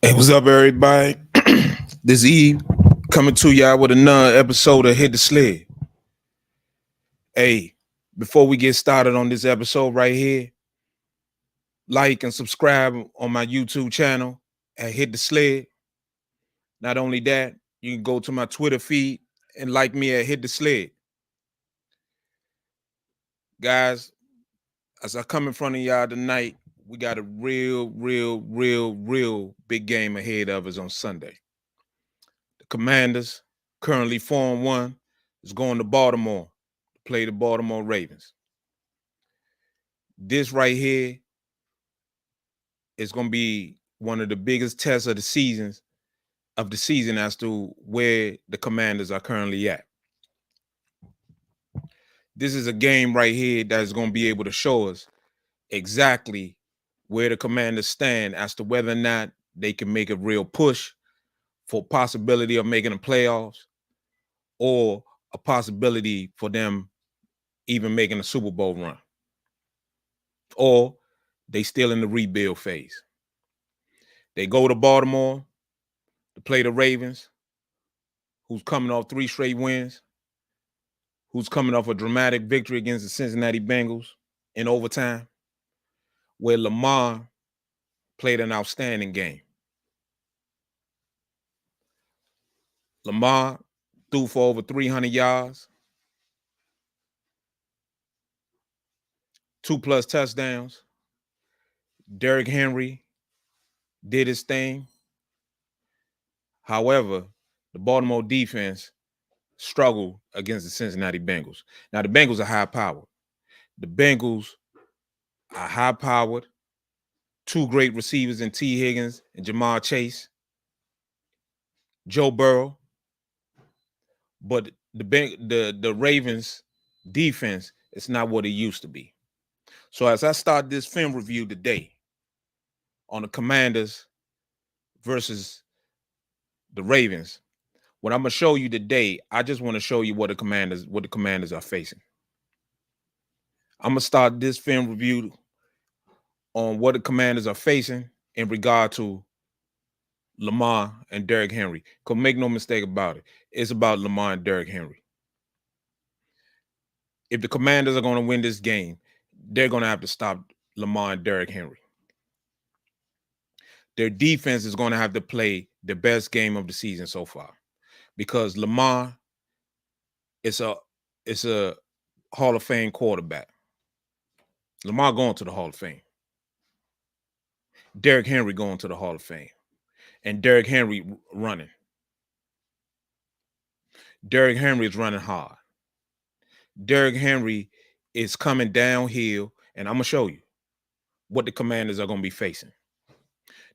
Hey, what's up, everybody? This Eve coming to y'all with another episode of Hit the Sled. Hey, before we get started on this episode right here, like and subscribe on my YouTube channel at Hit the Sled. Not only that, you can go to my Twitter feed and like me at Hit the Sled. Guys, as I come in front of y'all tonight, we got a real big game ahead of us on Sunday. The Commanders, currently 4-1, is going to Baltimore to play the Baltimore Ravens. This right here is going to be one of the biggest tests of the season as to where the Commanders are currently at. This is a game right here that is going to be able to show us exactly where the Commanders stand as to whether or not they can make a real push for possibility of making the playoffs or a possibility for them even making a Super Bowl run, or they still in the rebuild phase. They go to Baltimore to play the Ravens, who's coming off 3 straight wins, who's coming off a dramatic victory against the Cincinnati Bengals in overtime, where Lamar played an outstanding game. Lamar threw for over 300 yards, 2+ touchdowns. Derrick Henry did his thing. However, the Baltimore defense struggled against the Cincinnati Bengals. Now, the Bengals are high-powered. The Bengals are high-powered. 2 great receivers in T. Higgins and Jamar Chase, Joe Burrow. But the Ravens defense is not what it used to be. So as I start this film review today on the Commanders versus the Ravens, what I'm gonna show you today, I just want to show you what the Commanders are facing. I'm gonna start this film review on what the Commanders are facing in regard to Lamar and Derrick Henry. Because make no mistake about it, it's about Lamar and Derrick Henry. If the Commanders are going to win this game, they're going to have to stop Lamar and Derrick Henry. Their defense is going to have to play the best game of the season so far, because Lamar is a Hall of Fame quarterback. Lamar going to the Hall of Fame. Derrick Henry going to the Hall of Fame. And Derrick Henry running. Derrick Henry is running hard. Derrick Henry is coming downhill, and I'm going to show you what the Commanders are going to be facing.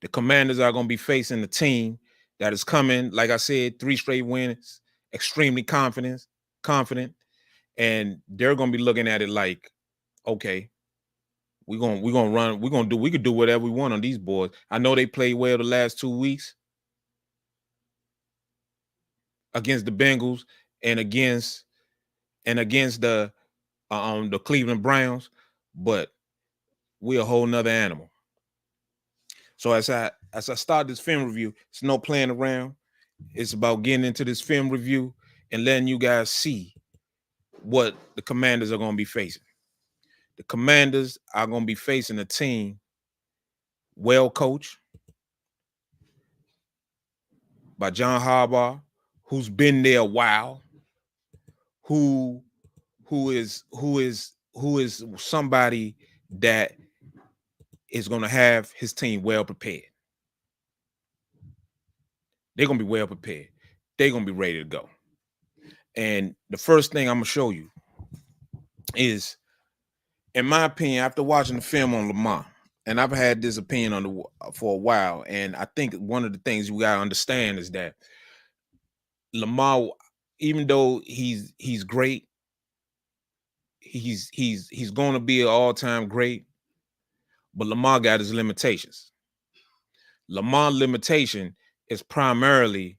The Commanders are going to be facing a team that is coming, like I said, 3 straight wins, extremely confident, and they're going to be looking at it like, okay, we could do whatever we want on these boys. I know they played well the last 2 weeks against the Bengals and against the Cleveland Browns, but we're a whole nother animal. So as I start this film review, it's no playing around. It's about getting into this film review and letting you guys see what the Commanders are going to be facing. The Commanders are going to be facing a team well coached by John Harbaugh, who's been there a while, who is somebody that is going to have his team well prepared. They're going to be well prepared. They're going to be ready to go. And the first thing I'm going to show you is, in my opinion, after watching the film on Lamar, and I've had this opinion for a while, and I think one of the things we got to understand is that Lamar, even though he's great, he's going to be an all-time great, but Lamar got his limitations. Lamar's limitation is primarily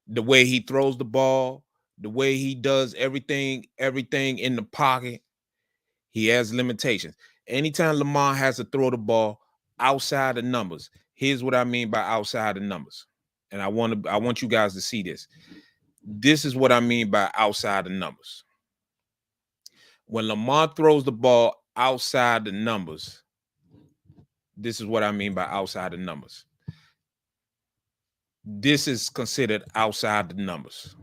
the way he throws the ball, the way he does everything in the pocket. He has limitations. Anytime Lamar has to throw the ball outside the numbers, Here's what I mean by outside the numbers. And I want you guys to see this. This is what I mean by outside the numbers. When Lamar throws the ball outside the numbers, this is what I mean by outside the numbers. This is considered outside the numbers.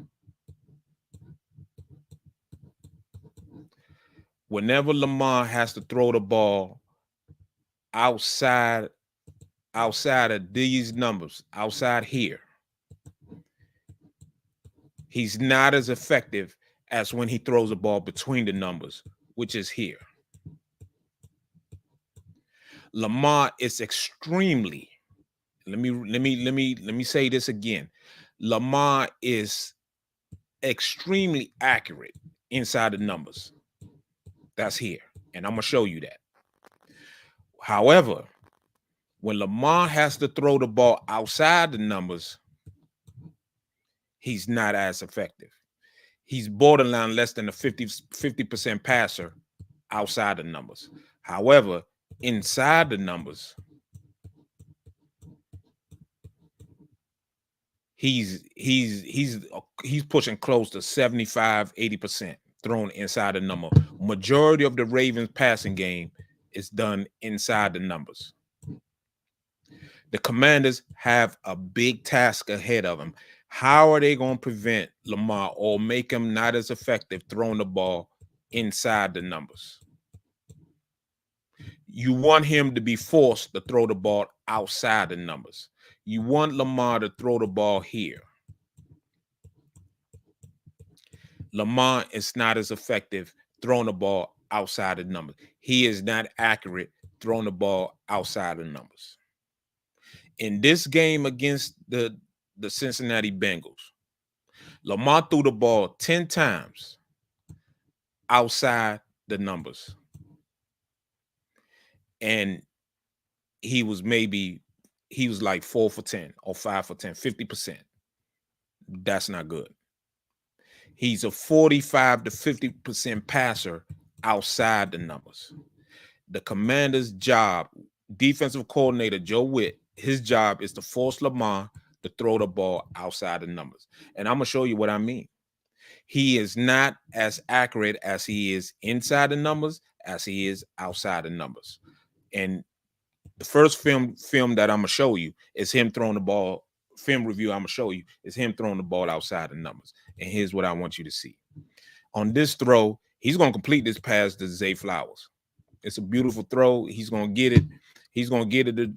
Whenever Lamar has to throw the ball outside of these numbers, outside here, he's not as effective as when he throws the ball between the numbers, which is here. Lamar is extremely, let me say this again. Lamar is extremely accurate inside the numbers. That's here. And I'm going to show you that. However, when Lamar has to throw the ball outside the numbers, he's not as effective. He's borderline less than a 50% passer outside the numbers. However, inside the numbers, he's pushing close to 75-80% thrown inside the number. Majority of the Ravens passing game is done inside the numbers. The Commanders have a big task ahead of them. How are they going to prevent Lamar or make him not as effective throwing the ball inside the numbers? You want him to be forced to throw the ball outside the numbers. You want Lamar to throw the ball here. Lamar is not as effective throwing the ball outside the numbers. He is not accurate throwing the ball outside the numbers. In this game against the Cincinnati Bengals, Lamar threw the ball 10 times outside the numbers. And he was like 4 for 10 or 5 for 10, 50%. That's not good. He's a 45 to 50% passer outside the numbers. The Commander's job, defensive coordinator Joe Witt, his job is to force Lamar to throw the ball outside the numbers. And I'm going to show you what I mean. He is not as accurate as he is inside the numbers as he is outside the numbers. And the first film that I'm going to show you is him throwing the ball. Film review I'm going to show you is him throwing the ball outside the numbers. And here's what I want you to see. On this throw, he's going to complete this pass to Zay Flowers. It's a beautiful throw. He's going to get it. He's going to get it.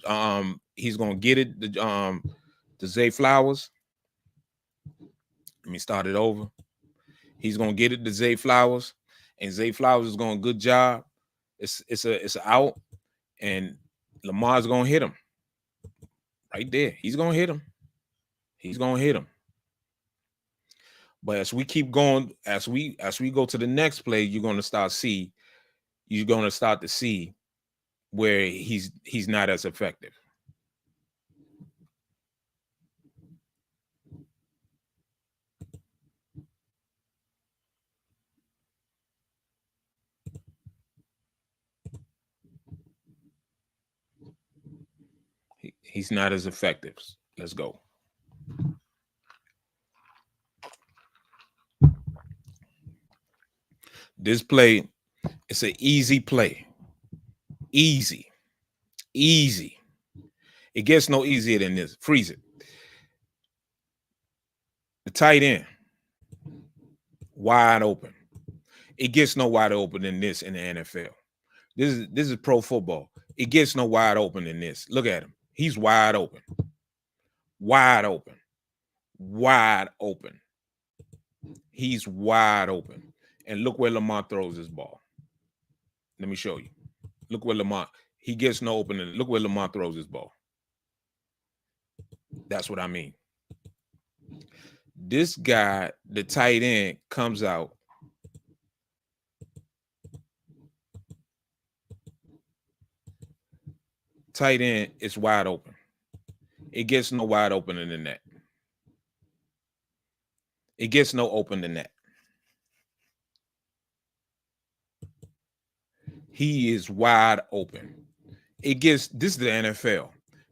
He's going to get it to Zay Flowers. Let me start it over. He's going to get it to Zay Flowers, and Zay Flowers is going good job. It's an out, and Lamar's going to hit him right there. He's going to hit him. He's going to hit him. But as we keep going, as we go to the next play, you're going to start to see where he's not as effective. He's not as effective. Let's go. This play, it's an easy play. Easy. It gets no easier than this. Freeze it. The tight end, wide open. It gets no wider open than this in the NFL. This is pro football. It gets no wide open than this. Look at him. He's wide open. Wide open. Wide open. He's wide open. And look where Lamar throws his ball. Let me show you. Look where Lamar, he gets no opening. Look where Lamar throws his ball. That's what I mean. This guy, the tight end, comes out. Tight end is wide open. It gets no wide opening than that. It gets no open than that. He is wide open. This is the NFL.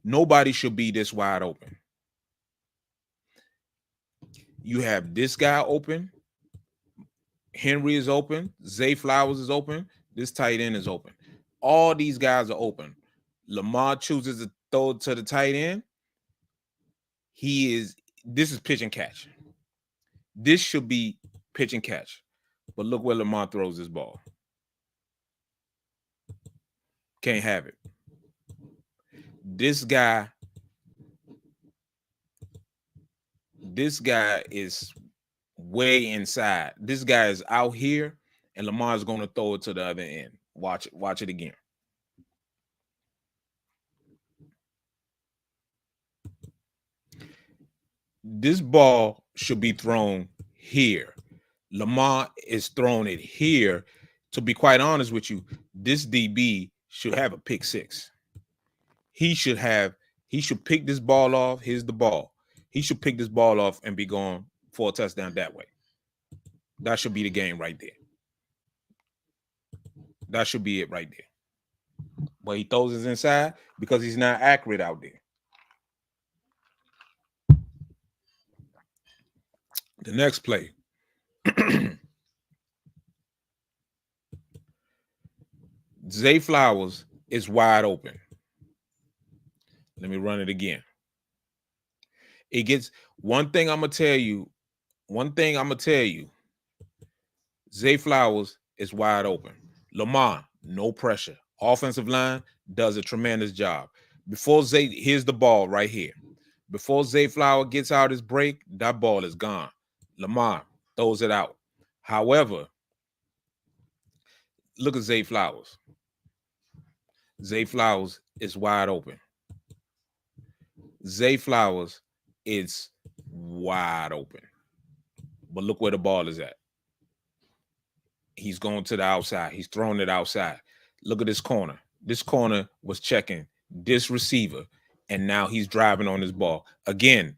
Nobody should be this wide open. You have this guy open. Henry is open. Zay Flowers is open. This tight end is open. All these guys are open. Lamar chooses to throw it to the tight end. This is pitch and catch. This should be pitch and catch. But look where Lamar throws this ball. Can't have it. This guy is way inside. This guy is out here, and Lamar's going to throw it to the other end. Watch it again. This ball should be thrown here. Lamar is throwing it here. To be quite honest with you, this DB should have a pick six. He should pick this ball off. Here's the ball. He should pick this ball off and be going for a touchdown that way. That should be the game right there. That should be it right there. But he throws it inside because he's not accurate out there. The next play. Zay Flowers is wide open. Let me run it again. It gets one thing I'm gonna tell you. Zay Flowers is wide open. Lamar, no pressure. Offensive line does a tremendous job. Here's the ball right here. Before Zay Flower gets out his break, that ball is gone. Lamar throws it out. However, look at Zay Flowers. Zay Flowers is wide open. Zay Flowers is wide open. But look where the ball is at. He's going to the outside. He's throwing it outside. Look at this corner. This corner was checking this receiver, and now he's driving on this ball. Again,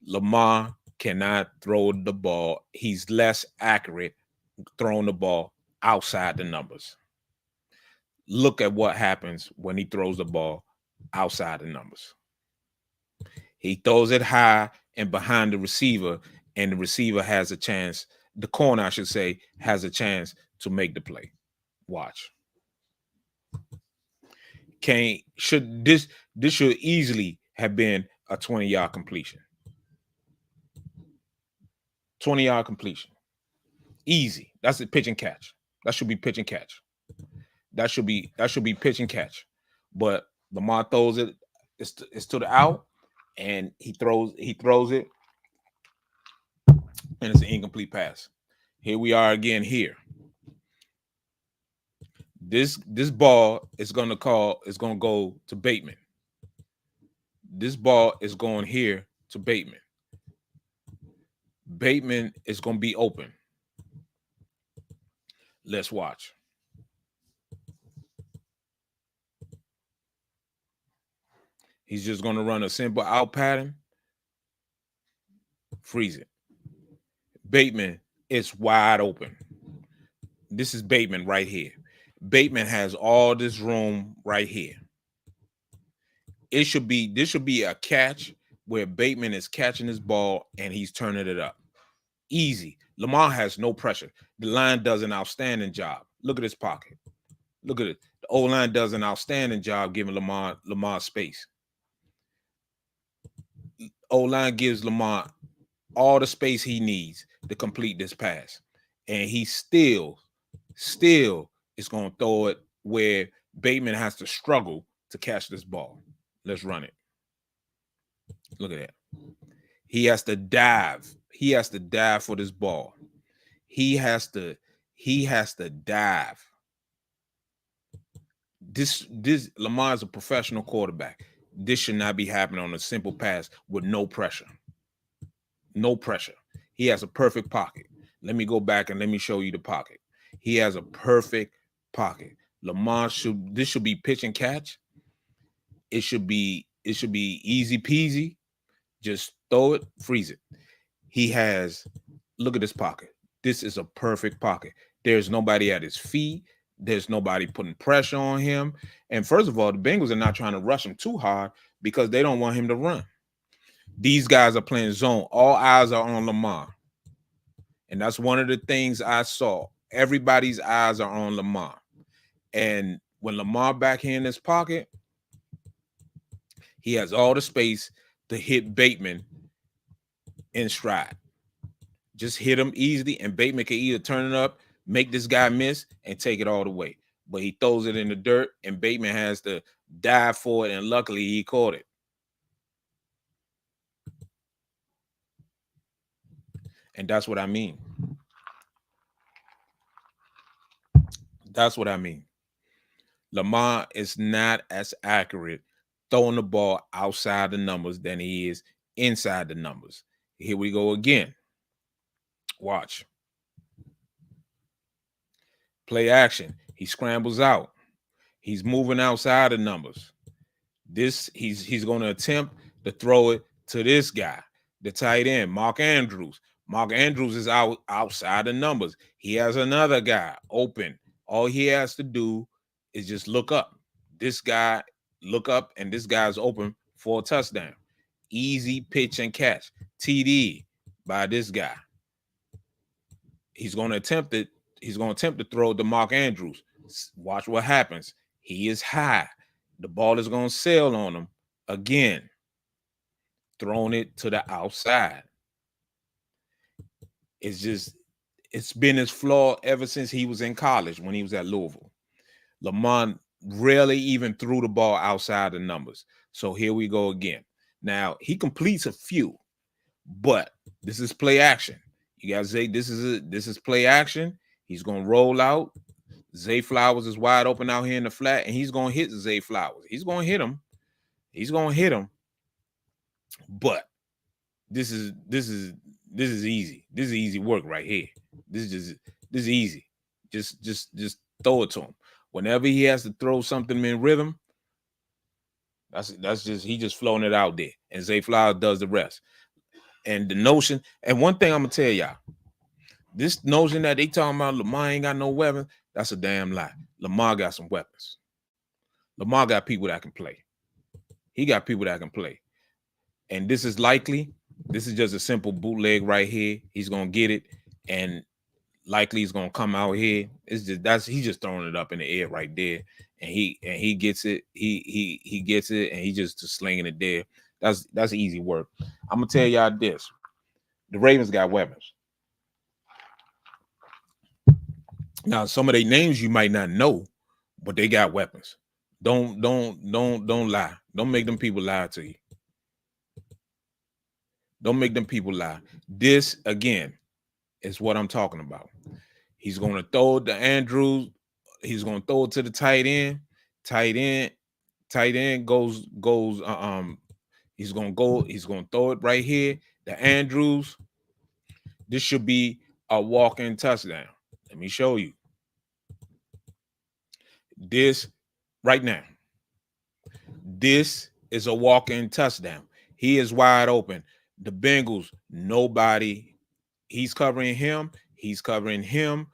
Lamar cannot throw the ball. He's less accurate throwing the ball outside the numbers. Look at what happens when he throws the ball outside the numbers. He throws it high and behind the receiver, and the receiver has a chance. The corner, I should say, has a chance to make the play. Watch. This should easily have been a 20-yard completion. 20-yard completion. Easy. That's a pitch and catch. That should be pitch and catch. That should be pitch and catch. But Lamar throws it. It's to the out, and he throws it, and it's an incomplete pass. Here we are again here. This ball is going to go to Bateman. This ball is going here to Bateman. Bateman is going to be open. Let's watch. He's just going to run a simple out pattern. Freeze it. Bateman is wide open. This is Bateman right here. Bateman has all this room right here. This should be a catch where Bateman is catching this ball and he's turning it up. Easy. Lamar has no pressure. The line does an outstanding job. Look at his pocket. Look at it. The O-line does an outstanding job giving Lamar space. O-line gives Lamar all the space he needs to complete this pass. And he still is going to throw it where Bateman has to struggle to catch this ball. Let's run it. Look at that. He has to dive. He has to dive for this ball. He has to dive. This Lamar is a professional quarterback. This should not be happening on a simple pass with no pressure. No pressure. He has a perfect pocket. Let me go back and let me show you the pocket. He has a perfect pocket. This should be pitch and catch. It should be easy peasy. Just throw it, freeze it. Look at this pocket. This is a perfect pocket. There's nobody at his feet. There's nobody putting pressure on him. And first of all, the Bengals are not trying to rush him too hard because they don't want him to run. These guys are playing zone. All eyes are on Lamar. And that's one of the things I saw. Everybody's eyes are on Lamar. And when Lamar back here in his pocket, he has all the space to hit Bateman in stride. Just hit him easily, and Bateman can either turn it up, make this guy miss, and take it all the way. But he throws it in the dirt, and Bateman has to dive for it, and luckily he caught it. And that's what I mean. That's what I mean. Lamar is not as accurate throwing the ball outside the numbers than he is inside the numbers. Here we go again. Watch. Play action. He scrambles out. He's moving outside the numbers. He's going to attempt to throw it to this guy, the tight end, Mark Andrews. Mark Andrews is outside the numbers. He has another guy open. All he has to do is just look up. This guy, look up, and this guy's open for a touchdown. Easy pitch and catch. TD by this guy. He's going to attempt it. He's going to attempt to throw to Mark Andrews. Watch what happens. He is high. The ball is going to sail on him again. Throwing it to the outside. It's been his flaw ever since he was in college when he was at Louisville. Lamar rarely even threw the ball outside the numbers. So here we go again. Now, he completes a few, but this is play action. You guys say this is play action. He's going to roll out. Zay Flowers is wide open out here in the flat, and he's going to hit Zay Flowers. He's going to hit him. He's going to hit him. But this is easy. This is easy work right here. This is easy. Just throw it to him. Whenever he has to throw something in rhythm, he just floating it out there, and Zay Flowers does the rest. And the notion, and one thing I'm gonna tell y'all, this notion that they talking about Lamar ain't got no weapons, that's a damn lie. Lamar got some weapons. Lamar got people that can play. He got people that can play. And this is just a simple bootleg right here. He's gonna get it, and likely he's gonna come out here. He's just throwing it up in the air right there, and he gets it. He gets it, and he just slinging it there. That's easy work. I'm gonna tell y'all this: the Ravens got weapons. Now, some of their names you might not know, but they got weapons. Don't lie. Don't make them people lie to you. Don't make them people lie. This again is what I'm talking about. He's going to throw it to Andrews. He's going to throw it to the tight end. Tight end goes. He's going to throw it right here. The Andrews. This should be a walk-in touchdown. Let me show you. This right now. This is a walk-in touchdown. He is wide open. The Bengals, nobody. He's covering him. He's covering him.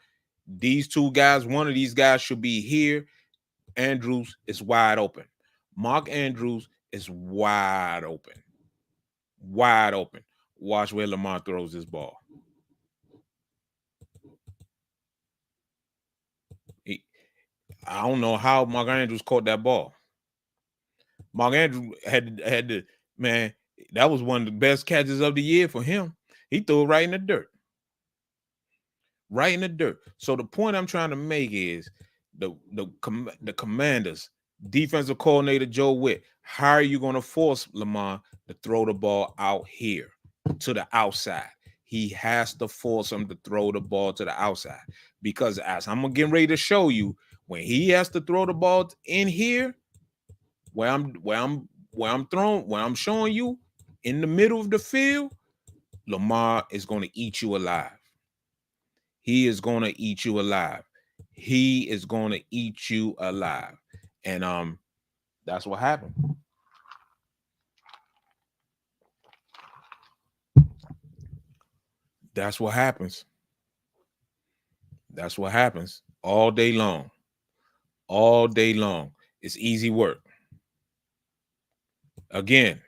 These two guys, one of these guys should be here. Andrews is wide open. Mark Andrews is wide open. Wide open. Watch where Lamar throws this ball. I don't know how Mark Andrews caught that ball. Mark Andrews had to, man, that was one of the best catches of the year for him. He threw it right in the dirt. Right in the dirt. So the point I'm trying to make is the Commanders, defensive coordinator Joe Witt, how are you going to force Lamar to throw the ball out here to the outside? He has to force him to throw the ball to the outside, because as I'm getting ready to show you, when he has to throw the ball in here, where I'm showing you in the middle of the field, Lamar is going to eat you alive. He is going to eat you alive. He is going to eat you alive. And that's what happened. That's what happens. That's what happens all day long. All day long. It's easy work. Again,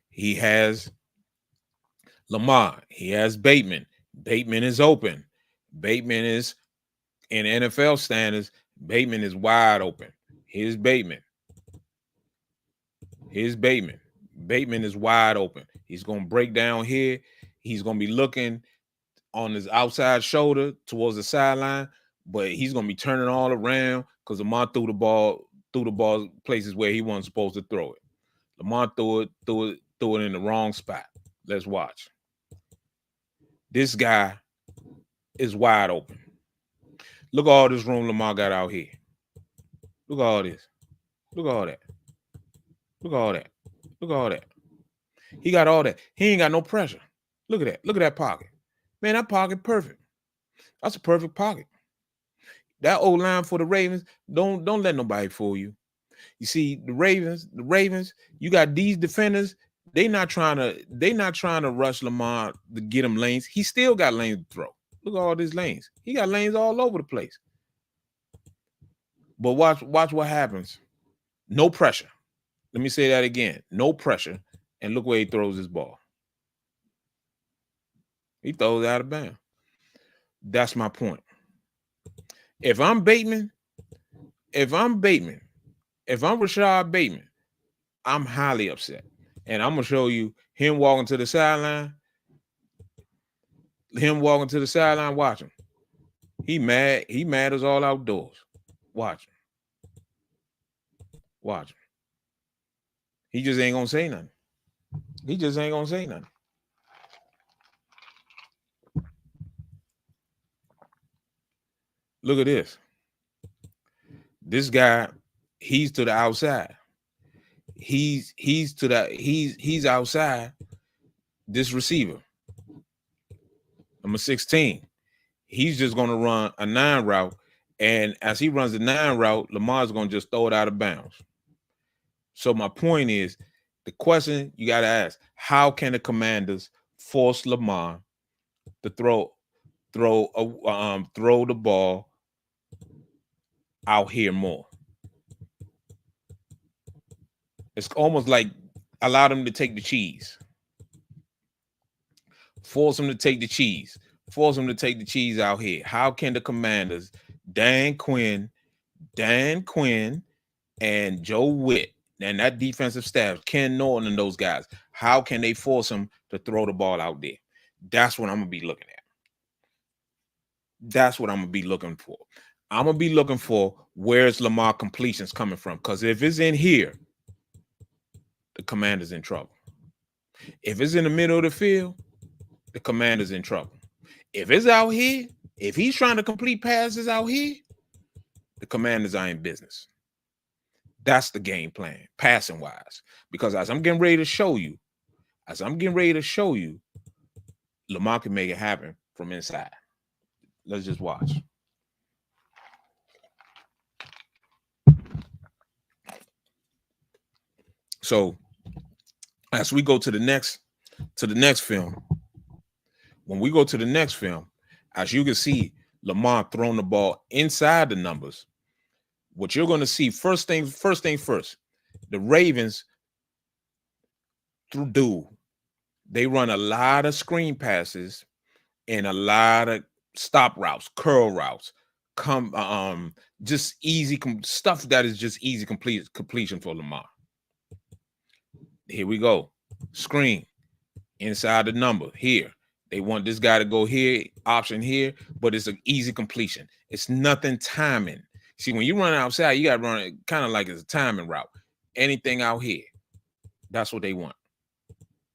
he has Lamar. He has Bateman. Bateman is open. Bateman is, in NFL standards, Bateman is wide open. Here's Bateman. Here's Bateman. Bateman is wide open. He's going to break down here. He's going to be looking on his outside shoulder towards the sideline, but he's going to be turning all around because Lamar threw the ball places where he wasn't supposed to throw it. Lamar threw it in the wrong spot. Let's watch. This guy is wide open. Look at all this room Lamar got out here. Look at all this. Look at all that. Look at all that. Look at all that. He got all that. He ain't got no pressure. Look at that. Look at that pocket. Man, that pocket perfect. That's a perfect pocket. That old line for the Ravens, don't let nobody fool you. You see, the Ravens, you got these defenders, they not trying to rush Lamar to get him lanes. He still got lanes to throw. Look at all these lanes. He got lanes all over the place. But watch what happens. No pressure. Let me say that again. No pressure. And look where he throws his ball. He throws it out of bounds. That's my point. If I'm Bateman, if I'm Rashad Bateman, I'm highly upset. And I'm going to show you him walking to the sideline. Watch him. He mad. He mad as all outdoors. Watch him. He just ain't going to say nothing. Look at this. This guy, he's to the outside. He's outside. This receiver, number 16, he's just going to run a 9 route. And as he runs the 9 route, Lamar's going to just throw it out of bounds. So my point is, the question you got to ask, how can the Commanders force Lamar to throw the ball out here more? It's almost like allow them to take the cheese. Force them to take the cheese. Force them to take the cheese out here. How can the Commanders, Dan Quinn, and Joe Witt, and that defensive staff, Ken Norton and those guys, how can they force them to throw the ball out there? That's what I'm going to be looking at. That's what I'm going to be looking for. I'm going to be looking for where's Lamar completions coming from. Because if it's in here, the Commander's in trouble. If it's in the middle of the field, the Commander's in trouble. If it's out here, if he's trying to complete passes out here, the Commanders are in business. That's the game plan, passing wise. Because as I'm getting ready to show you, Lamar can make it happen from inside. Let's just watch. So as we go to the next film, when we go to the next film, as you can see, Lamar throwing the ball inside the numbers. What you're going to see, first thing first, the Ravens they run a lot of screen passes and a lot of stop routes, curl routes, just easy stuff that is just easy completion for Lamar. Here we go. Screen inside the number here. They want this guy to go here, option here, but it's an easy completion. It's nothing timing. See, when you run outside, you got to run it kind of like it's a timing route. Anything out here, that's what they want.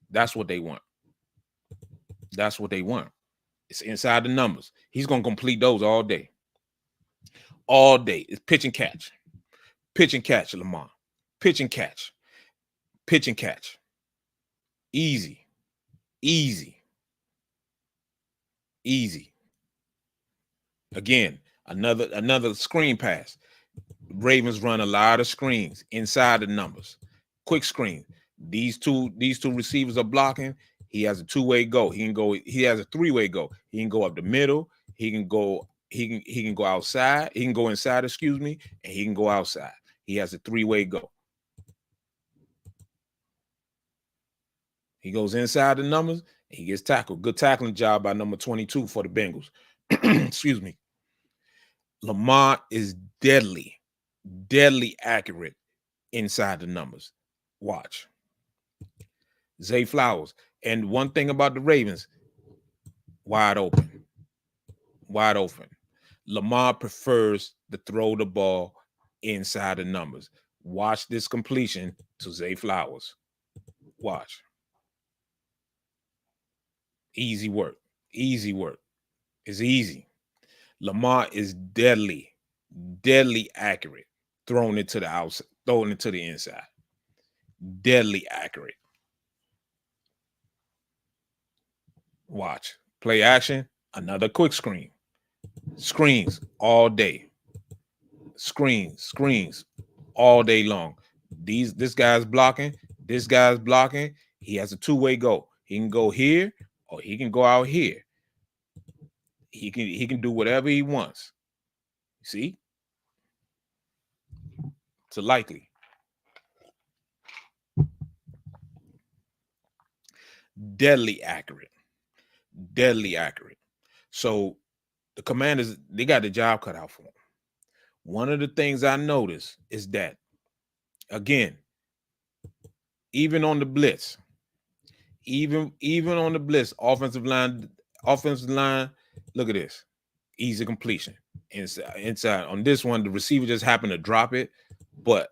That's what they want. It's inside the numbers. He's going to complete those all day. All day. It's pitch and catch. Pitch and catch, Lamar. Pitch and catch. Pitch and catch. Easy. Again, another screen pass. Ravens run a lot of screens inside the numbers. Quick screen. These two receivers are blocking. He has a two-way go. He has a three-way go. He can go up the middle. He can go outside. He can go inside, and he can go outside. He has a three-way go. He goes inside the numbers, and he gets tackled. Good tackling job by number 22 for the Bengals. Excuse me. Lamar is deadly accurate inside the numbers. Watch. Zay Flowers. And one thing about the Ravens, wide open. Wide open. Lamar prefers to throw the ball inside the numbers. Watch this completion to Zay Flowers. Watch. Easy work. Easy work. It's easy. Lamar is deadly accurate. Throwing it to the outside, throwing it to the inside. Deadly accurate. Watch. Play action. Another quick screen. Screens all day. Screens all day long. This guy's blocking. This guy's blocking. He has a two-way go. He can go here or he can go out here. He can do whatever he wants. See? It's a likely. Deadly accurate. Deadly accurate. So the Commanders, they got the job cut out for them. One of the things I noticed is that, again, even on the blitz, even on the blitz, offensive line, look at this. Easy completion. Inside. On this one, the receiver just happened to drop it, but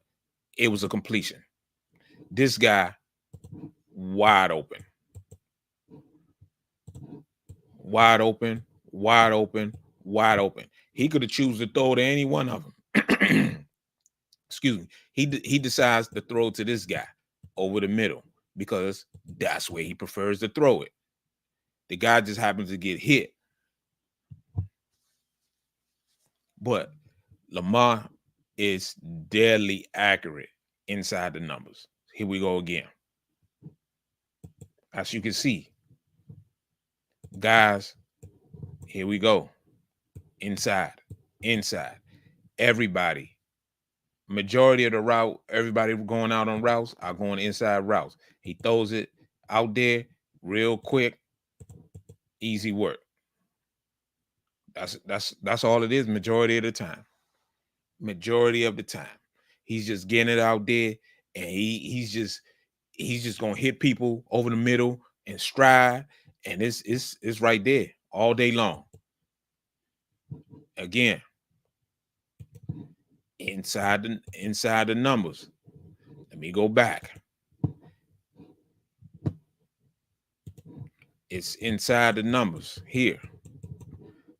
it was a completion. This guy, wide open. Wide open, wide open, wide open. He could have chosen to throw to any one of them. Excuse me. He decides to throw to this guy over the middle because that's where he prefers to throw it. The guy just happens to get hit. But Lamar is deadly accurate inside the numbers. Here we go again. As you can see, guys, here we go. Inside. Everybody, majority of the route, everybody going out on routes are going inside routes. He throws it out there real quick. Easy work. That's all it is. Majority of the time. He's just getting it out there, and he's just gonna hit people over the middle and stride, and it's right there all day long. Again, inside the numbers. Let me go back. It's inside the numbers here.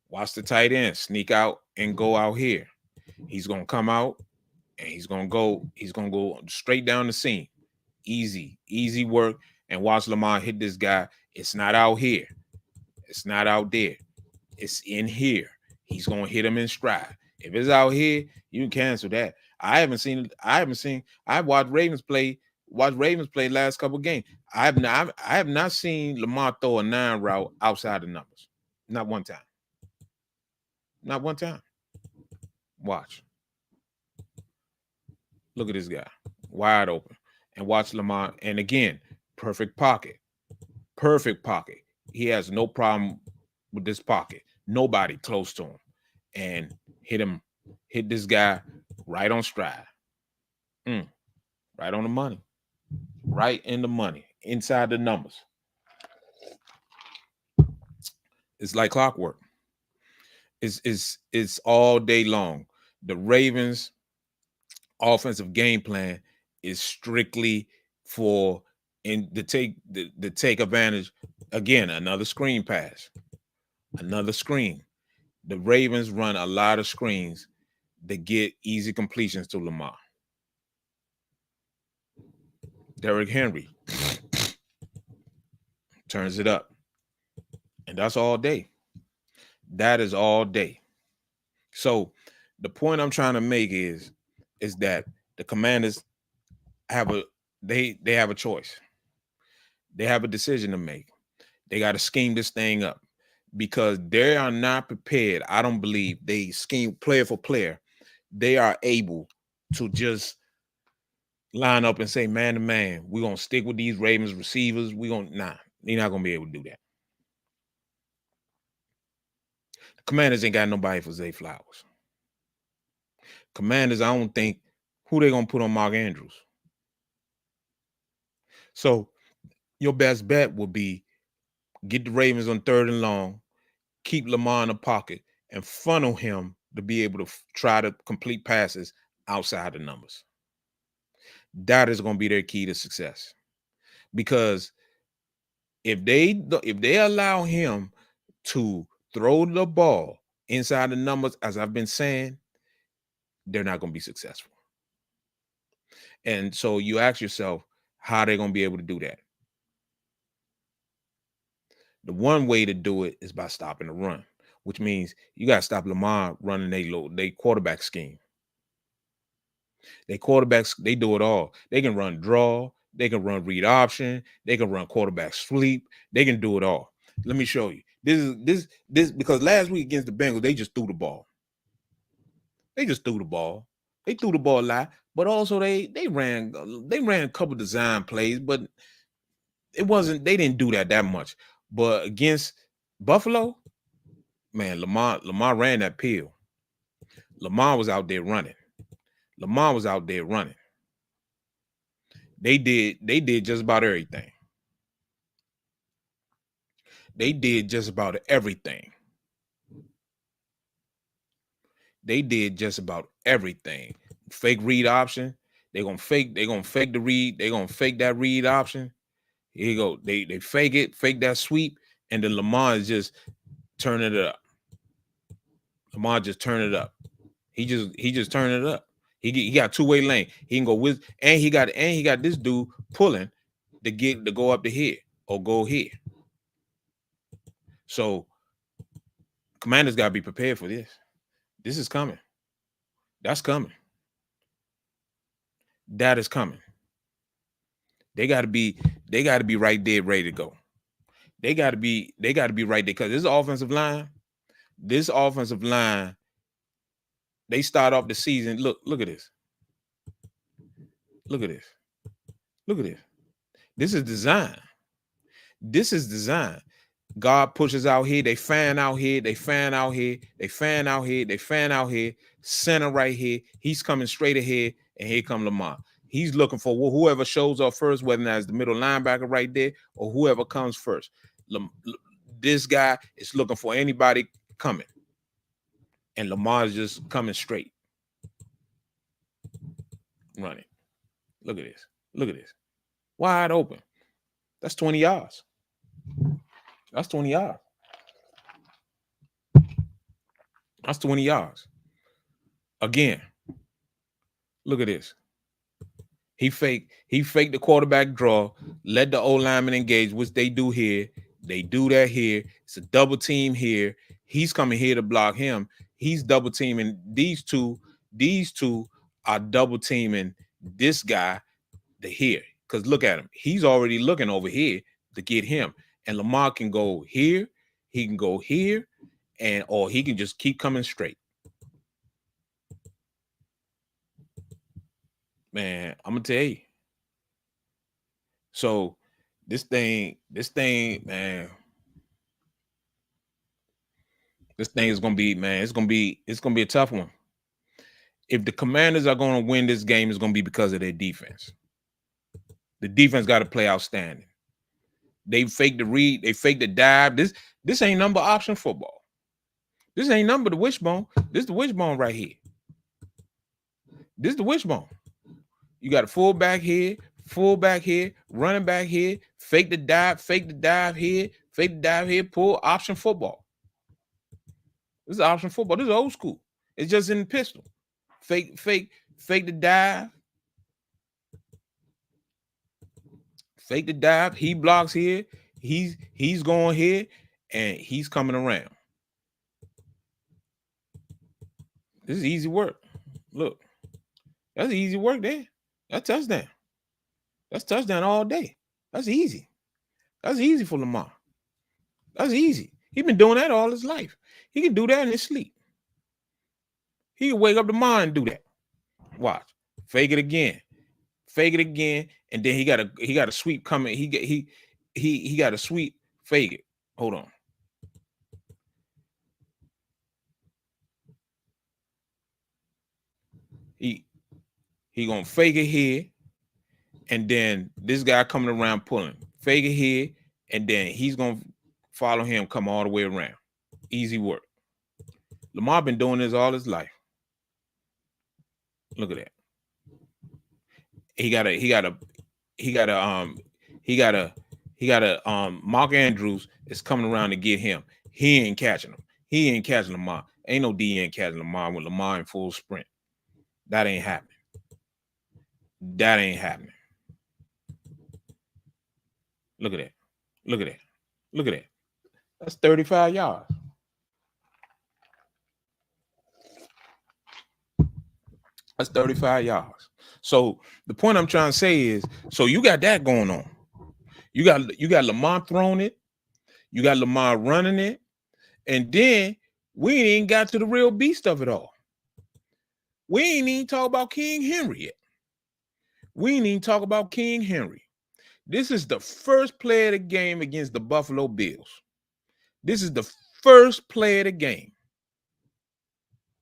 Watch the tight end sneak out and go out here. He's gonna come out and he's gonna go straight down the seam. Easy work. And watch Lamar hit this guy. It's not out here. It's not out there. It's in here. He's gonna hit him in stride. If it's out here, you can cancel that. I've watched Ravens play last couple of games. I have not seen Lamar throw a 9 route outside the numbers. Not one time. Not one time. Watch. Look at this guy. Wide open. And watch Lamar. And again, perfect pocket. Perfect pocket. He has no problem with this pocket. Nobody close to him. And hit this guy right on stride. Right on the money. Right in the money. Inside the numbers. It's like clockwork. It's all day long. The Ravens offensive game plan is strictly to take advantage. Again, another screen pass. Another screen. The Ravens run a lot of screens that get easy completions to Lamar. Derrick Henry turns it up. And that's all day. That is all day. So the point I'm trying to make is that the Commanders have a choice. They have a decision to make. They got to scheme this thing up because they are not prepared. I don't believe they scheme player for player. They are able to just line up and say man to man, we're gonna stick with these Ravens receivers. They're not gonna be able to do that. The Commanders ain't got nobody for Zay Flowers. Commanders, I don't think who they gonna put on Mark Andrews. So your best bet would be get the Ravens on 3rd and long, keep Lamar in the pocket, and funnel him to be able to try to complete passes outside the numbers. That is going to be their key to success. Because if they allow him to throw the ball inside the numbers, as I've been saying, they're not going to be successful. And so you ask yourself, how are they going to be able to do that? The one way to do it is by stopping the run, which means you got to stop Lamar running their quarterback scheme. They quarterbacks, they do it all. They can run draw, they can run read option, they can run quarterback sweep, they can do it all. Let me show you. This because last week against the Bengals, they just threw the ball. They just threw the ball. They threw the ball a lot, but also they ran a couple design plays, but it wasn't, they didn't do that much. But against Buffalo, man, Lamar ran that peel. Lamar was out there running. They did just about everything. They did just about everything. Fake read option. They're gonna fake the read. They're gonna fake that read option. Here you go. They fake it, fake that sweep, and then Lamar is just turning it up. Lamar just turn it up. He just turn it up. He got two-way lane. He can go with, and he got this dude pulling to go up to here or go here. So Commanders got to be prepared for this. This is coming. That's coming. That is coming. They got to be right there, ready to go. They got to be right there, because this offensive line, they start off the season. Look at this. Look at this. This is design. God pushes out here. They fan out here. Center right here. He's coming straight ahead, and here come Lamar. He's looking for whoever shows up first, whether that's the middle linebacker right there or whoever comes first. This guy is looking for anybody coming, and Lamar's just coming straight, running. Look at this. Wide open. That's 20 yards. That's 20 yards. Again, look at this. He faked the quarterback draw, let the O-lineman engage, which they do here. They do that here. It's a double team here. He's coming here to block him. He's double teaming these two. These two are double teaming this guy to here. Because look at him. He's already looking over here to get him. And Lamar can go here. He can go here. Or he can just keep coming straight. Man, I'm gonna tell you. So this thing, man. This thing is gonna be, man. It's gonna be a tough one. If the Commanders are gonna win this game, it's gonna be because of their defense. The defense got to play outstanding. They fake the read, they fake the dive. This ain't number option football. This ain't number the wishbone. This is the wishbone right here. This is the wishbone. You got a fullback here, running back here, fake the dive here, pull option football. This is option football. This is old school. It's just in the pistol. Fake the dive. Fake the dive. He blocks here. He's going here, and he's coming around. This is easy work. Look, that's easy work there. That's touchdown. That's touchdown all day. That's easy. That's easy for Lamar. That's easy. He's been doing that all his life. He can do that in his sleep. He can wake up tomorrow and do that. Watch. Fake it again. fake it again, and then he got a sweep coming. He got a sweep, fake it. Hold on. He gonna fake it here, and then this guy coming around pulling, fake it here, and then he's gonna follow him, come all the way around. Easy work. Lamar been doing this all his life. Look at that. He got a Mark Andrews is coming around to get him. He ain't catching him. He ain't catching Lamar. Ain't no D ain't catching Lamar with Lamar in full sprint. That ain't happening. That ain't happening. Look at that. Look at that. Look at that. That's 35 yards. That's 35 yards. So the point I'm trying to say is, so you got that going on. You got Lamar throwing it. You got Lamar running it. And then we ain't even got to the real beast of it all. We ain't even talk about King Henry yet. We ain't even talk about King Henry. This is the first play of the game against the Buffalo Bills. This is the first play of the game.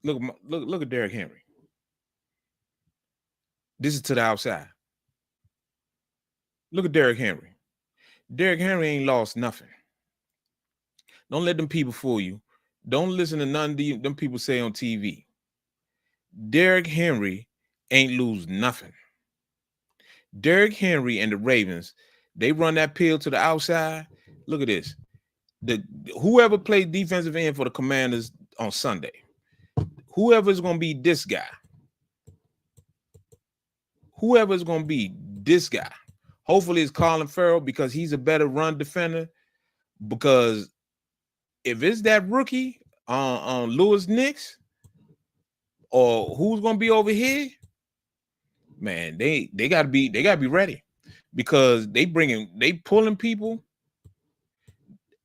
Look at Derrick Henry. This is to the outside. Look at Derrick Henry. Derrick Henry ain't lost nothing. Don't let them people fool you. Don't listen to none of them people say on TV. Derrick Henry ain't lose nothing. Derrick Henry and the Ravens, they run that peel to the outside. Look at this. Whoever played defensive end for the Commanders on Sunday, whoever's going to be this guy, hopefully it's Colin Farrell, because he's a better run defender. Because if it's that rookie on Lewis Nix, or who's going to be over here, man, they gotta be ready, because they pulling people,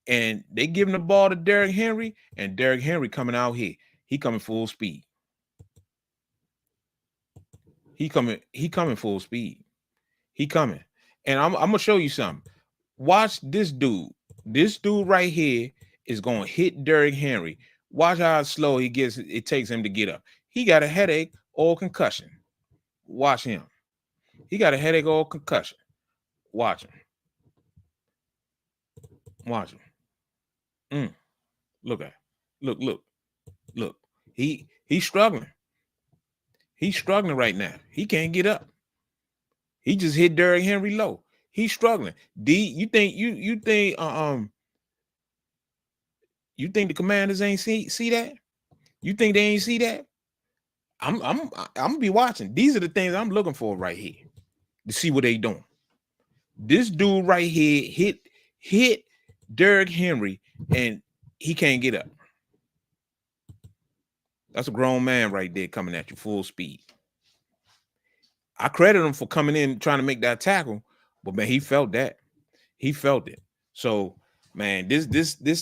and they giving the ball to Derrick Henry, and Derrick Henry coming out here. He coming full speed. He coming full speed. He coming. And I'm gonna show you something. Watch this dude. This dude right here is gonna hit Derrick Henry. Watch how slow it takes him to get up. He got a headache or concussion. Watch him. He got a headache or concussion. Watch him. Watch him. Look at it. Look. He's struggling. He's struggling right now. He can't get up. He just hit Derrick Henry low. He's struggling. You think the Commanders ain't see that? You think they ain't see that? I'm gonna be watching. These are the things I'm looking for right here to see what they doing. This dude right here hit Derrick Henry, and he can't get up. That's a grown man right there coming at you full speed. I credit him for coming in trying to make that tackle, but man, he felt that. He felt it. So, man, this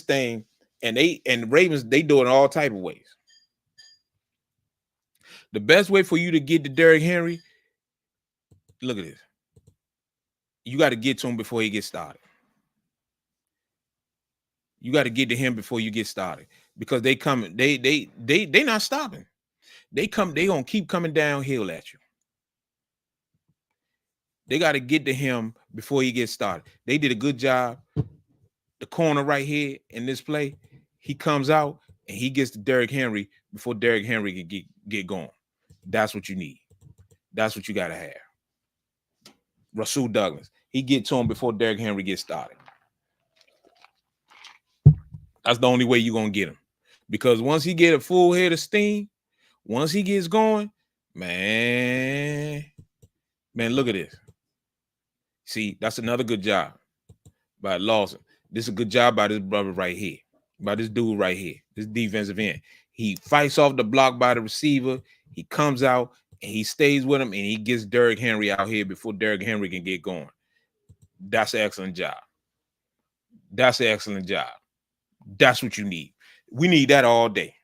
thing, and the Ravens, they do it in all type of ways. The best way for you to get to Derrick Henry, look at this. You got to get to him before he gets started. You got to get to him before you get started, because they coming. They not stopping. They gonna keep coming downhill at you. They got to get to him before he gets started. They did a good job. The corner right here in this play, he comes out and he gets to Derrick Henry before Derrick Henry can get going. That's what you need. That's what you got to have. Rasul Douglas, he get to him before Derrick Henry gets started. That's the only way you're going to get him. Because once he get a full head of steam, once he gets going, man, look at this. See, that's another good job by Lawson. This is a good job by this brother right here, by this dude right here, this defensive end. He fights off the block by the receiver. He comes out and he stays with him, and he gets Derrick Henry out here before Derrick Henry can get going. That's an excellent job. That's an excellent job. That's what you need. We need that all day.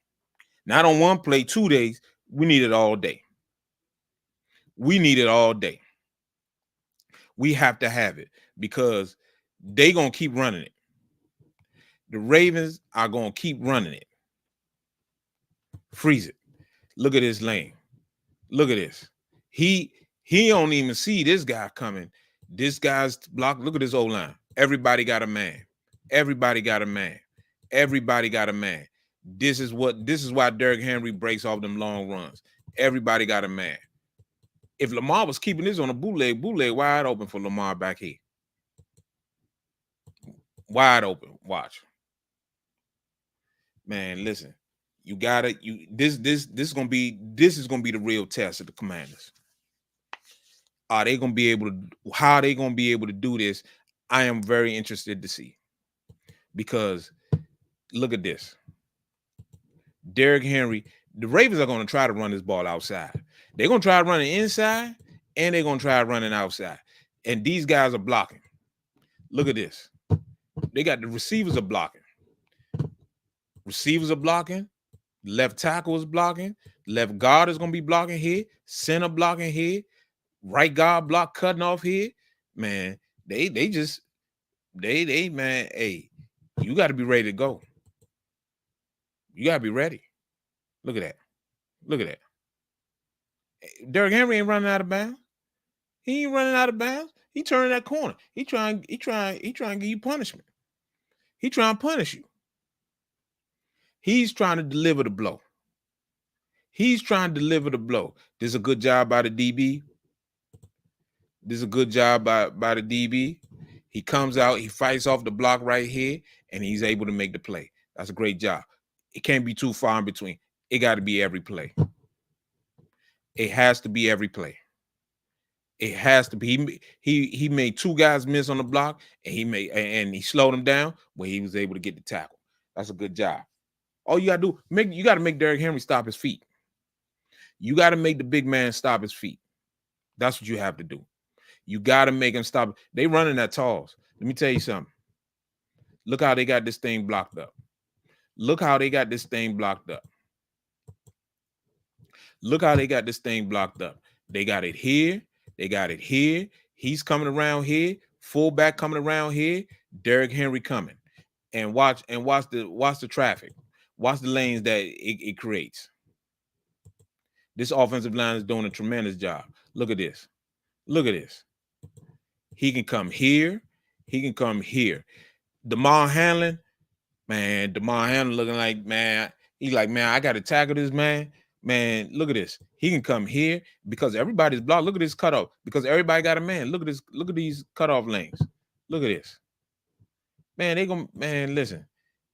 Not on one play, 2 days. We need it all day. We need it all day. We have to have it because they gonna keep running it. The Ravens are gonna keep running it. Freeze it. Look at this lane. Look at this. He don't even see this guy coming. This guy's blocked. Look at this O-line. Everybody got a man. Everybody got a man. Everybody got a man. This is why Derrick Henry breaks off them long runs. Everybody got a man. If Lamar was keeping this on a bootleg wide open for Lamar back here. Wide open. Watch. Man, listen. You gotta this is gonna be the real test of the Commanders. Are they gonna be able to how are they gonna be able to do this? I am very interested to see. Because look at this. Derrick Henry, the Ravens are gonna try to run this ball outside. They're gonna try to run it inside and they're gonna try running outside. And these guys are blocking. Look at this. They got the receivers are blocking. Receivers are blocking. Left tackle is blocking. Left guard is gonna be blocking here. Center blocking here. Right guard block cutting off here. Man, they man, hey, you got to be ready to go. You got to be ready. Look at that. Look at that. Derrick Henry ain't running out of bounds. He ain't running out of bounds. He turning that corner. He trying to give you punishment. He trying to punish you. He's trying to deliver the blow. He's trying to deliver the blow. This is a good job by the DB. This is a good job by the DB. He comes out, he fights off the block right here, and he's able to make the play. That's a great job. It can't be too far in between. It got to be every play. It has to be every play. It has to be. He made two guys miss on the block, and he slowed them down where he was able to get the tackle. That's a good job. All you gotta do, you gotta make Derrick Henry stop his feet. You gotta make the big man stop his feet. That's what you have to do. You gotta make him stop. They running that toss. Let me tell you something. Look how they got this thing blocked up. Look how they got this thing blocked up. Look how they got this thing blocked up. They got it here. They got it here. He's coming around here. Fullback coming around here. Derrick Henry coming. And watch the traffic. Watch the lanes that it creates. This offensive line is doing a tremendous job. Look at this. Look at this. He can come here. He can come here. DeMar Hamlin, man, looking like, man, he's like, man, I got to tackle this man. Man, look at this. He can come here because everybody's blocked. Look at this cutoff because everybody got a man. Look at this. Look at these cutoff lanes. Look at this. Man, listen.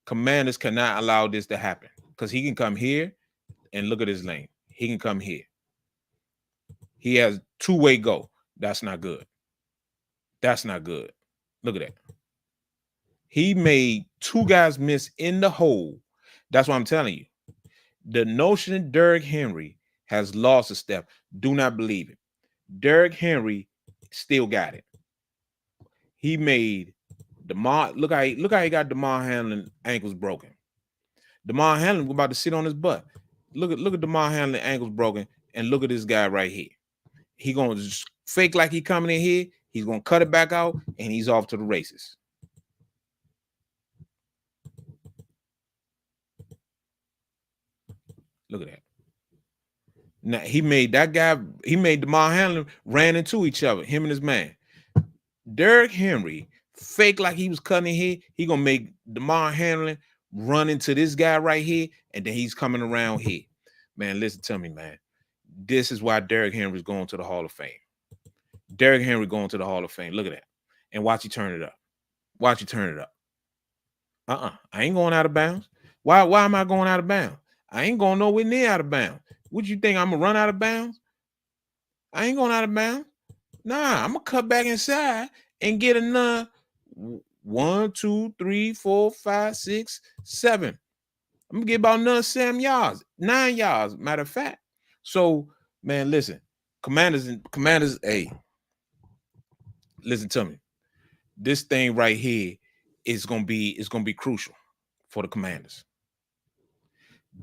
Commanders cannot allow this to happen because he can come here and look at his lane. He can come here. He has two-way go. That's not good. That's not good. Look at that. He made two guys miss in the hole. That's what I'm telling you. The notion that Derrick Henry has lost a step, do not believe it. Derrick Henry still got it. He made look how he got DeMar Hamlin ankles broken. DeMar Hamlin about to sit on his butt. Look at DeMar Hamlin ankles broken, and look at this guy right here. He gonna just fake like he coming in here. He's gonna cut it back out, and he's off to the races. Look at that. Now he made DeMar Hamlin ran into each other, him and his man. Derrick Henry fake like he was cutting here. He gonna make DeMar Hamlin run into this guy right here, and then he's coming around here. Man, listen to me, man. This is why Derrick Henry's going to the Hall of Fame. Derrick Henry going to the Hall of Fame. Look at that. And watch he turn it up. Watch he turn it up. I ain't going out of bounds. Why am I going out of bounds? I ain't going nowhere near out of bounds. What you think, I'm going to run out of bounds? I ain't going out of bounds. Nah, I'm going to cut back inside and get another 1, 2, 3, 4, 5, 6, 7. I'm going to get about another 7 yards, 9 yards, matter of fact. So, man, listen, Commanders, hey, listen to me. This thing right here is going to be crucial for the Commanders.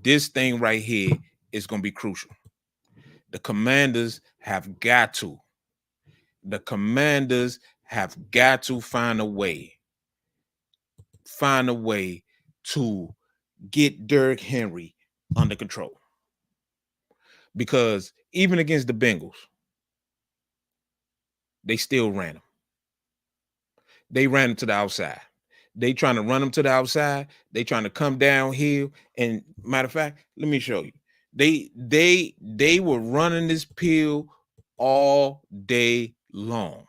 This thing right here is going to be crucial. The Commanders have got to The Commanders have got to find a way to get Derrick Henry under control. Because even against the Bengals, they still ran him. They ran him to the outside. They trying to run him to the outside. They trying to come downhill. And matter of fact, let me show you. They were running this pill all day long.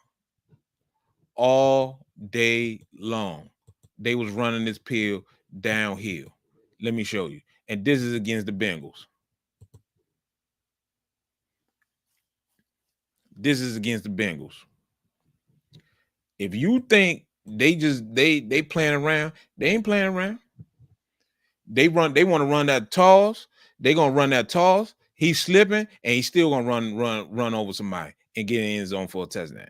All day long. They was running this pill downhill. Let me show you. And this is against the Bengals. This is against the Bengals. If you think they playing around, they ain't playing around. They want to run that toss. They gonna run that toss. He's slipping, and he's still gonna run over somebody and get in his zone for a touchdown.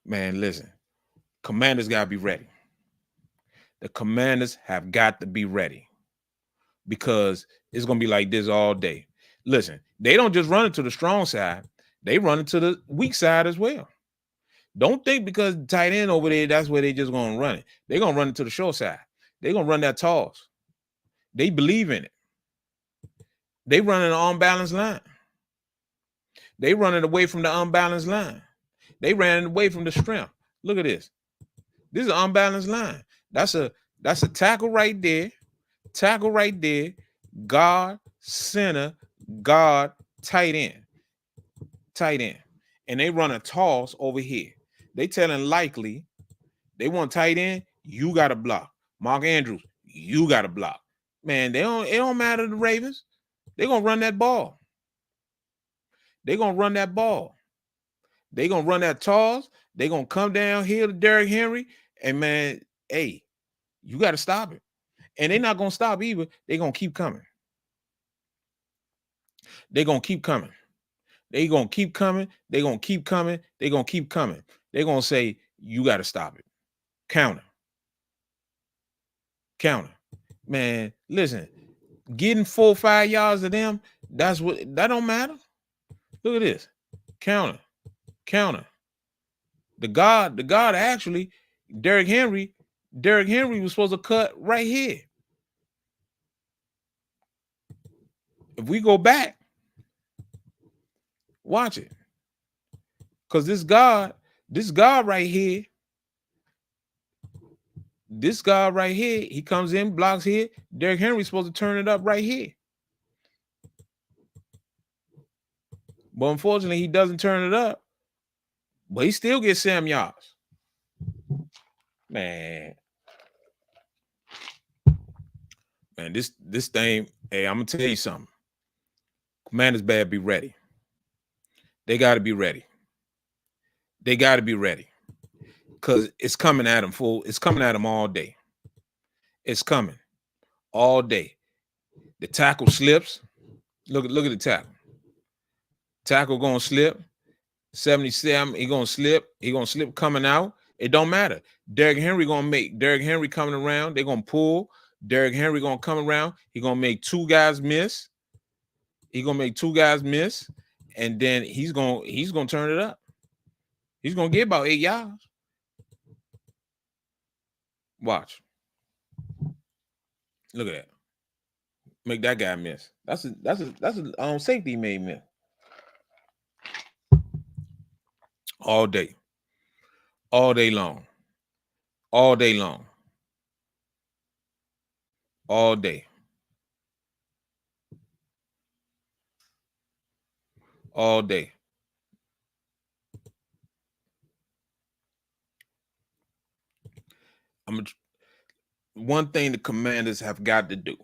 Man, listen, Commanders gotta be ready. The Commanders have got to be ready because it's gonna be like this all day. Listen, they don't just run it to the strong side; they run it to the weak side as well. Don't think because the tight end over there, that's where they just gonna run it. They're gonna run it to the short side. They're gonna run that toss. They believe in it. They run an unbalanced line. They run it away from the unbalanced line. They ran it away from the strength. Look at this. This is an unbalanced line. That's a tackle right there. Tackle right there. Guard, center, guard, tight end. Tight end. And they run a toss over here. They telling Likely, they want tight end, you got to block. Mark Andrews, you got to block. Man, it don't matter to the Ravens. They're going to run that ball. They're going to run that ball. They're going to run that toss. They're going to come down here to Derrick Henry. And, man, hey, you got to stop it. And they're not going to stop either. They're going to keep coming. They're going to keep coming. They're going to keep coming. They're going to keep coming. They're going to keep coming. They're going to say, you got to stop it. Counter. Counter. Man, listen, getting 4 or 5 yards of them, that don't matter. Look at this. Counter. Counter. The guard actually, Derrick Henry was supposed to cut right here. If we go back, watch it. Because this guard right here, he comes in, blocks here. Derrick Henry's supposed to turn it up right here. But unfortunately, he doesn't turn it up. But he still gets 7 yards. Man, this thing, hey, I'm going to tell you something. Commanders better be ready. They got to be ready. They got to be ready. Because it's coming at them full. It's coming at them all day. It's coming all day. The tackle slips. Look at the tackle. Tackle going to slip. 77, he going to slip. He going to slip coming out. It don't matter. Derrick Henry coming around. They're going to pull. Derrick Henry going to come around. He going to make 2 guys miss. And then he's going to turn it up. He's going to get about 8 yards. Watch. Look at that. Make that guy miss. That's a safety made miss. All day. All day long. All day long. All day. All day. One thing the Commanders have got to do.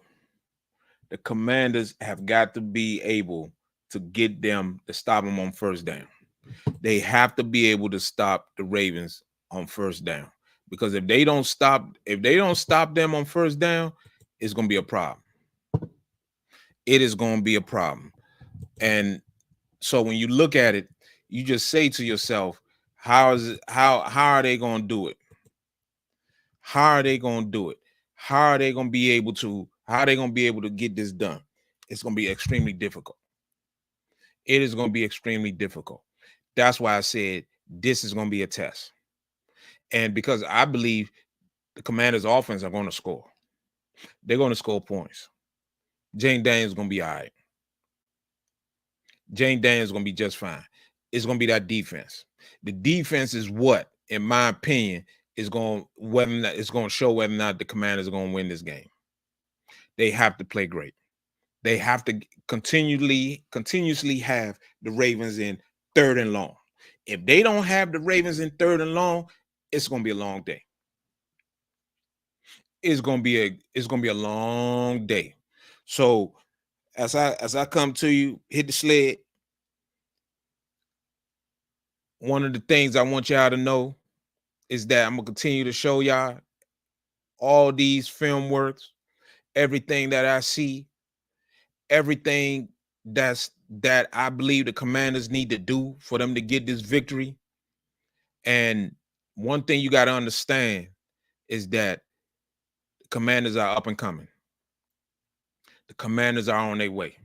The Commanders have got to be able to get them to stop them on first down. They have to be able to stop the Ravens on first down. Because if they don't stop them on first down, it's going to be a problem. It is going to be a problem. And so when you look at it, you just say to yourself, how are they going to do it? How are they going to do it? How are they going to be able to get this done? It's going to be extremely difficult. It is going to be extremely difficult. That's why I said this is going to be a test. And because I believe the Commanders' offense are going to score. They're going to score points. Jane Daniels is going to be all right. Jane Daniels is going to be just fine. It's going to be that defense. The defense is what, in my opinion, is going whether or not it's going to show whether or not the Commanders are going to win this game. They have to play great. They have to continuously have the Ravens in 3rd and long. If they don't have the Ravens in 3rd and long, it's going to be a long day. It's going to be a long day. So as I come to you, hit the sled. One of the things I want y'all to know is that I'm gonna continue to show y'all all these film works, everything that I see, everything that I believe the Commanders need to do for them to get this victory. And one thing you got to understand is that the Commanders are up and coming. The Commanders are on their way.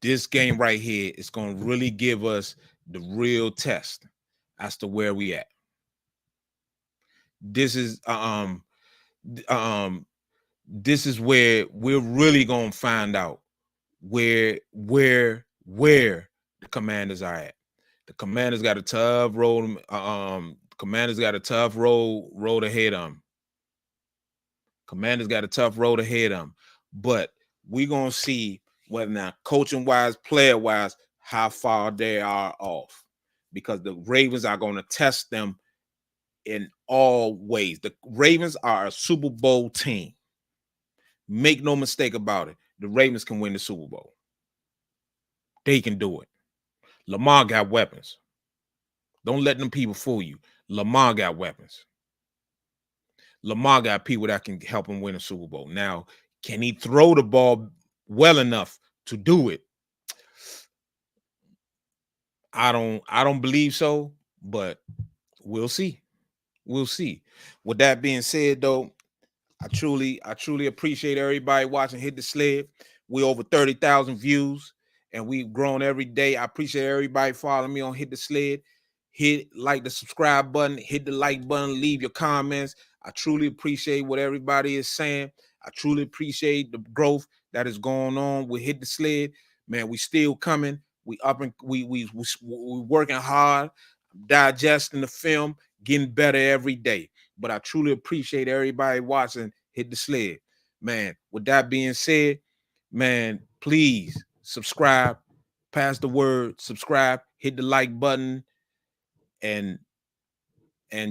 This game right here is going to really give us the real test as to where we at. This is this is where we're really going to find out where the Commanders are at. The Commanders got a tough road. Commanders got a tough road ahead of them. Commanders got a tough road ahead of them. But we're gonna see whether or not coaching wise, player wise, how far they are off. Because the Ravens are going to test them in all ways. The Ravens are a Super Bowl team. Make no mistake about it. The Ravens can win the Super Bowl. They can do it. Lamar got weapons. Don't let them people fool you. Lamar got weapons. Lamar got people that can help him win a Super Bowl. Now, can he throw the ball well enough to do it? I don't believe so, but we'll see. We'll see. With that being said, though, I truly appreciate everybody watching Hit the Sled. We over 30,000 views, and we've grown every day. I appreciate everybody following me on Hit the Sled. Hit like the subscribe button, hit the like button, leave your comments. I truly appreciate what everybody is saying. I truly appreciate the growth that is going on with Hit the Sled. Man, we still coming. We up and we working hard, digesting the film, getting better every day. But I truly appreciate everybody watching Hit the Sled. Man, with that being said, man, please subscribe, pass the word, subscribe, hit the like button, and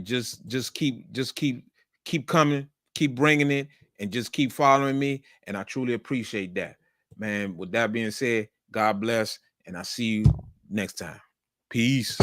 just keep coming, keep bringing it, and just keep following me. And I truly appreciate that, man. With that being said, God bless, and I'll see you next time. Peace.